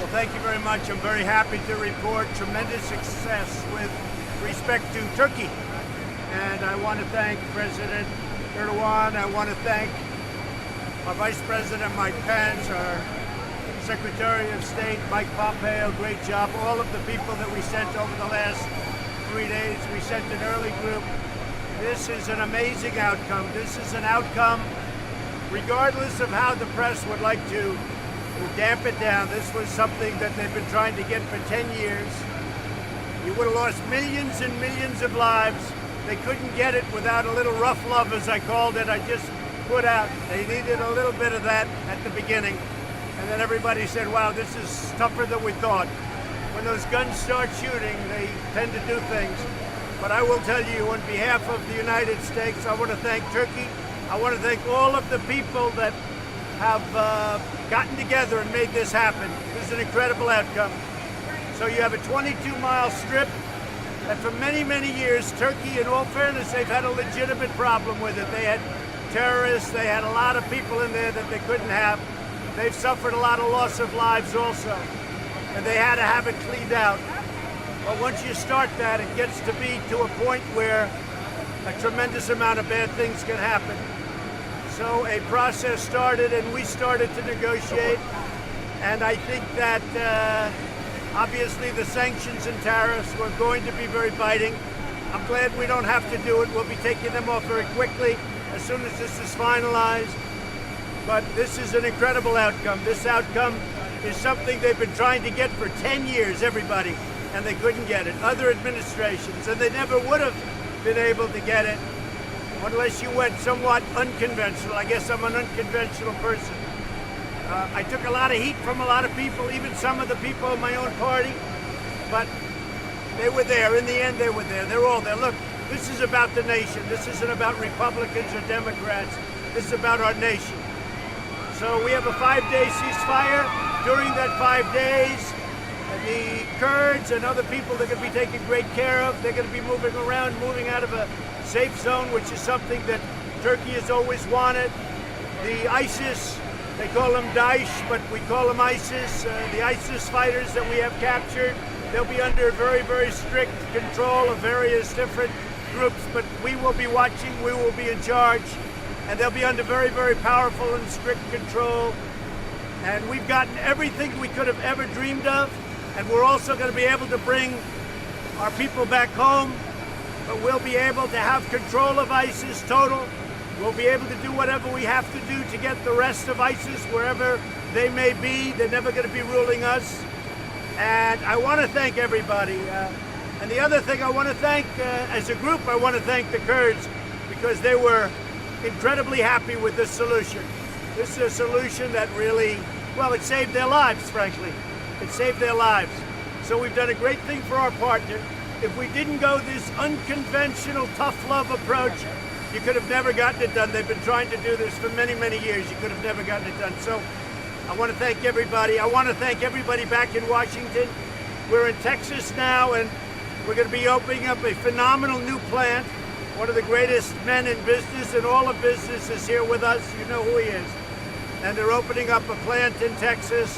Well, thank you very much. I'm very happy to report tremendous success with respect to Turkey. And I want to thank President Erdogan. I want to thank our Vice President Mike Pence, our Secretary of State Mike Pompeo. Great job. All of the people that we sent over the last 3 days. We sent an early group. This is an amazing outcome. This is an outcome, regardless of how the press would like to damp it down. This was something that they've been trying to get for 10 years. You would have lost millions and millions of lives. They couldn't get it without a little rough love, as I called it. I just put out. They needed a little bit of that at the beginning. And then everybody said, wow, this is tougher than we thought. When those guns start shooting, they tend to do things. But I will tell you, on behalf of the United States, I want to thank Turkey. I want to thank all of the people that have gotten together and made this happen. This is an incredible outcome. So you have a 22-mile strip that for many, many years, Turkey, in all fairness, they've had a legitimate problem with it. They had terrorists, they had a lot of people in there that they couldn't have. They've suffered a lot of loss of lives also, and they had to have it cleaned out. But once you start that, it gets to be to a point where a tremendous amount of bad things can happen. So a process started, and we started to negotiate. And I think that obviously the sanctions and tariffs were going to be very biting. I'm glad we don't have to do it. We'll be taking them off very quickly as soon as this is finalized. But this is an incredible outcome. This outcome is something they've been trying to get for 10 years, everybody, and they couldn't get it. Other administrations, and they never would have been able to get it unless you went somewhat unconventional. I guess I'm an unconventional person. I took a lot of heat from a lot of people, even some of the people in my own party, but they were there. In the end, they were there. They're all there. Look, this is about the nation. This isn't about Republicans or Democrats. This is about our nation. So we have a 5-day ceasefire. During that 5 days, the Kurds and other people they're going to be taken great care of. They're going to be moving around, moving out of a safe zone, which is something that Turkey has always wanted. The ISIS, they call them Daesh, but we call them ISIS. The ISIS fighters that we have captured, they'll be under very, very strict control of various different groups, but we will be watching, we will be in charge, and they'll be under very, very powerful and strict control. And we've gotten everything we could have ever dreamed of, and we're also going to be able to bring our people back home, but we'll be able to have control of ISIS total. We'll be able to do whatever we have to do to get the rest of ISIS wherever they may be. They're never going to be ruling us. And I want to thank everybody. And the other thing I want to thank, as a group, I want to thank the Kurds, because they were incredibly happy with this solution. This is a solution that really, well, it saved their lives, frankly. It saved their lives. So we've done a great thing for our partner. If we didn't go this unconventional, tough love approach, you could have never gotten it done. They've been trying to do this for many, many years. You could have never gotten it done. So I want to thank everybody. I want to thank everybody back in Washington. We're in Texas now, and we're going to be opening up a phenomenal new plant. One of the greatest men in business, and all of business is here with us. You know who he is. And they're opening up a plant in Texas.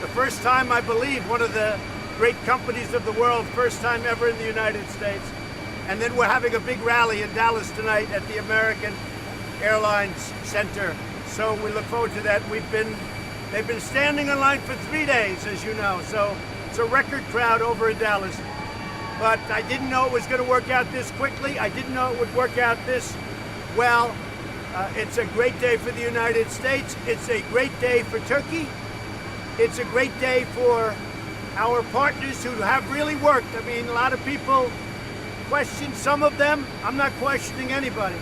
The first time, I believe, one of the great companies of the world, first time ever in the United States. And then we're having a big rally in Dallas tonight at the American Airlines Center. So we look forward to that. They've been standing in line for 3 days, as you know. So it's a record crowd over in Dallas. But I didn't know it was going to work out this quickly. I didn't know it would work out this well. It's a great day for the United States. It's a great day for Turkey. It's a great day for our partners who have really worked. I mean, a lot of people question some of them. I'm not questioning anybody.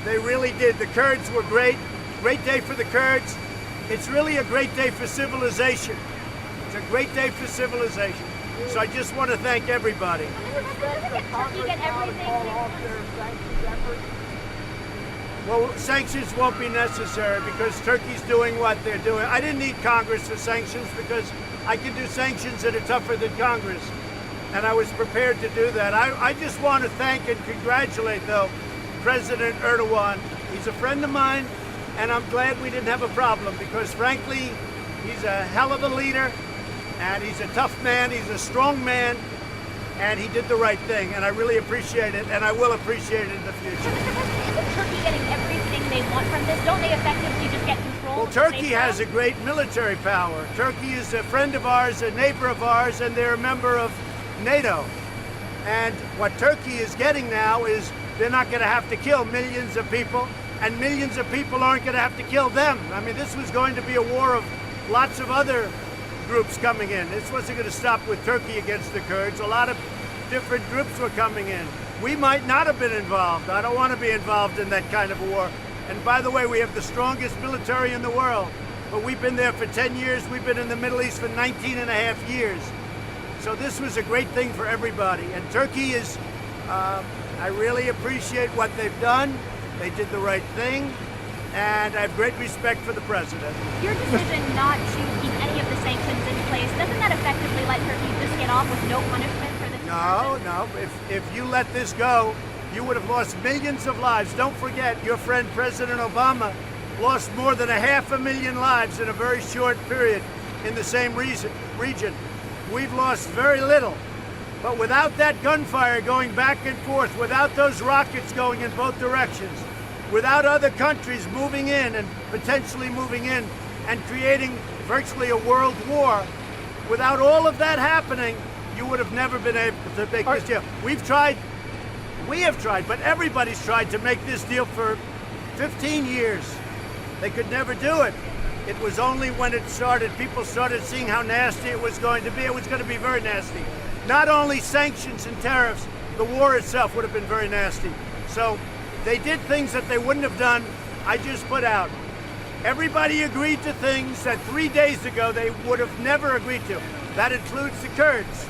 They really did. The Kurds were great. Great day for the Kurds. It's really a great day for civilization. It's a great day for civilization. So I just want to thank everybody. Well, sanctions won't be necessary because Turkey's doing what they're doing. I didn't need Congress for sanctions because I can do sanctions that are tougher than Congress. And I was prepared to do that. I just want to thank and congratulate, though, President Erdogan. He's a friend of mine, and I'm glad we didn't have a problem because, frankly, he's a hell of a leader. And he's a tough man, he's a strong man, and he did the right thing. And I really appreciate it, and I will appreciate it in the future. So, Mr. President, isn't Turkey getting everything they want from this? Don't they effectively just get control? Well, Turkey has a great military power. Turkey is a friend of ours, a neighbor of ours, and they're a member of NATO. And what Turkey is getting now is they're not going to have to kill millions of people, and millions of people aren't going to have to kill them. I mean, this was going to be a war of lots of other groups coming in. This wasn't going to stop with Turkey against the Kurds. A lot of different groups were coming in. We might not have been involved. I don't want to be involved in that kind of a war. And by the way, we have the strongest military in the world. But we've been there for 10 years. We've been in the Middle East for 19 and a half years. So this was a great thing for everybody. And Turkey is, I really appreciate what they've done. They did the right thing. And I have great respect for the president. Your decision not to keep any of the sanctions in place, doesn't that effectively let Turkey just get off with no punishment for this? No. If you let this go, you would have lost millions of lives. Don't forget, your friend President Obama lost more than 500,000 lives in a very short period in the same region. We've lost very little. But without that gunfire going back and forth, without those rockets going in both directions, without other countries moving in and potentially moving in and creating virtually a world war, without all of that happening, you would have never been able to make this deal. We have tried, but everybody's tried to make this deal for 15 years. They could never do it. It was only when it started, people started seeing how nasty it was going to be. It was going to be very nasty. Not only sanctions and tariffs, the war itself would have been very nasty. So they did things that they wouldn't have done. I just put out. Everybody agreed to things that 3 days ago they would have never agreed to. That includes the Kurds.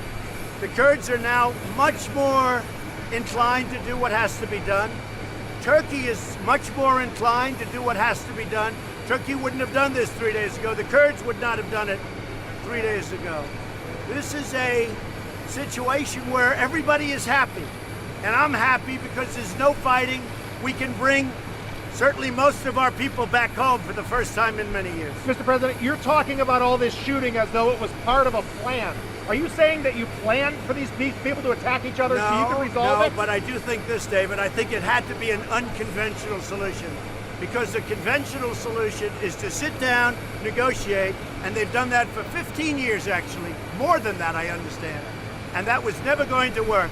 The Kurds are now much more inclined to do what has to be done. Turkey is much more inclined to do what has to be done. Turkey wouldn't have done this 3 days ago. The Kurds would not have done it 3 days ago. This is a situation where everybody is happy. And I'm happy because there's no fighting. We can bring certainly most of our people back home for the first time in many years. Mr. President, you're talking about all this shooting as though it was part of a plan. Are you saying that you planned for these people to attack each other so you can resolve it? No, but I do think this, David. I think it had to be an unconventional solution. Because the conventional solution is to sit down, negotiate, and they've done that for 15 years, actually. More than that, I understand. And that was never going to work.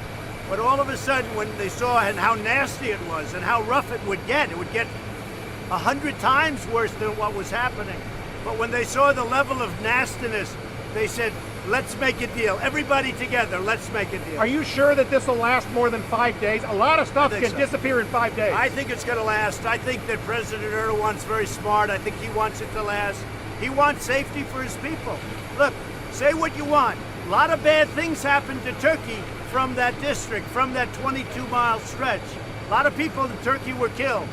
But all of a sudden, when they saw how nasty it was and how rough it would get 100 times worse than what was happening. But when they saw the level of nastiness, they said, let's make a deal. Everybody together, let's make a deal. Are you sure that this will last more than 5 days? A lot of stuff can disappear in 5 days. I think it's going to last. I think that President Erdogan's very smart. I think he wants it to last. He wants safety for his people. Look, say what you want. A lot of bad things happened to Turkey from that district, from that 22-mile stretch. A lot of people in Turkey were killed.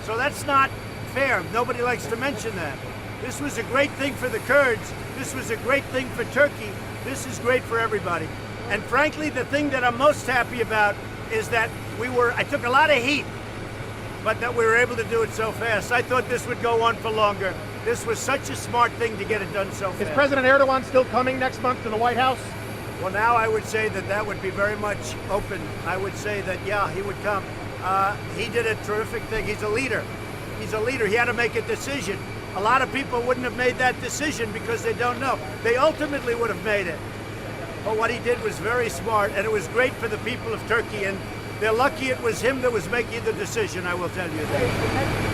So that's not fair. Nobody likes to mention that. This was a great thing for the Kurds. This was a great thing for Turkey. This is great for everybody. And frankly, the thing that I'm most happy about is that I took a lot of heat, but that we were able to do it so fast. I thought this would go on for longer. This was such a smart thing to get it done so fast. Is President Erdogan still coming next month to the White House? Well, now I would say that would be very much open. I would say that, yeah, he would come. He did a terrific thing. He's a leader. He's a leader. He had to make a decision. A lot of people wouldn't have made that decision because they don't know. They ultimately would have made it. But what he did was very smart, and it was great for the people of Turkey, and they're lucky it was him that was making the decision, I will tell you that.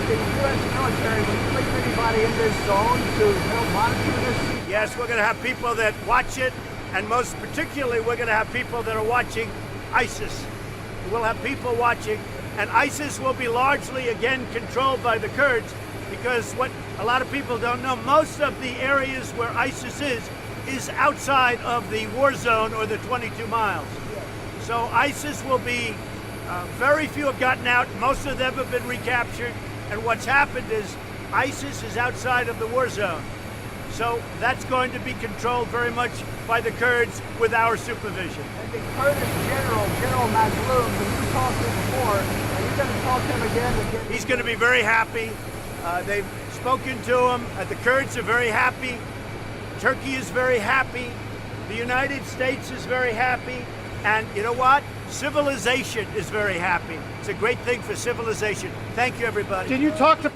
The U.S. military would place anybody in this zone to help monitor this? Yes, we're going to have people that watch it, and most particularly, we're going to have people that are watching ISIS. We'll have people watching, and ISIS will be largely, again, controlled by the Kurds, because what a lot of people don't know, most of the areas where ISIS is outside of the war zone or the 22 miles. So ISIS will be, very few have gotten out, most of them have been recaptured, and what's happened is ISIS is outside of the war zone. So that's going to be controlled very much by the Kurds with our supervision. And the Kurdish General Mazloum, who you talked to before, are you going to talk to him again? He's going to be very happy. They've spoken to him. The Kurds are very happy. Turkey is very happy. The United States is very happy. And you know what? Civilization is very happy. It's a great thing for civilization. Thank you, everybody. Did you talk to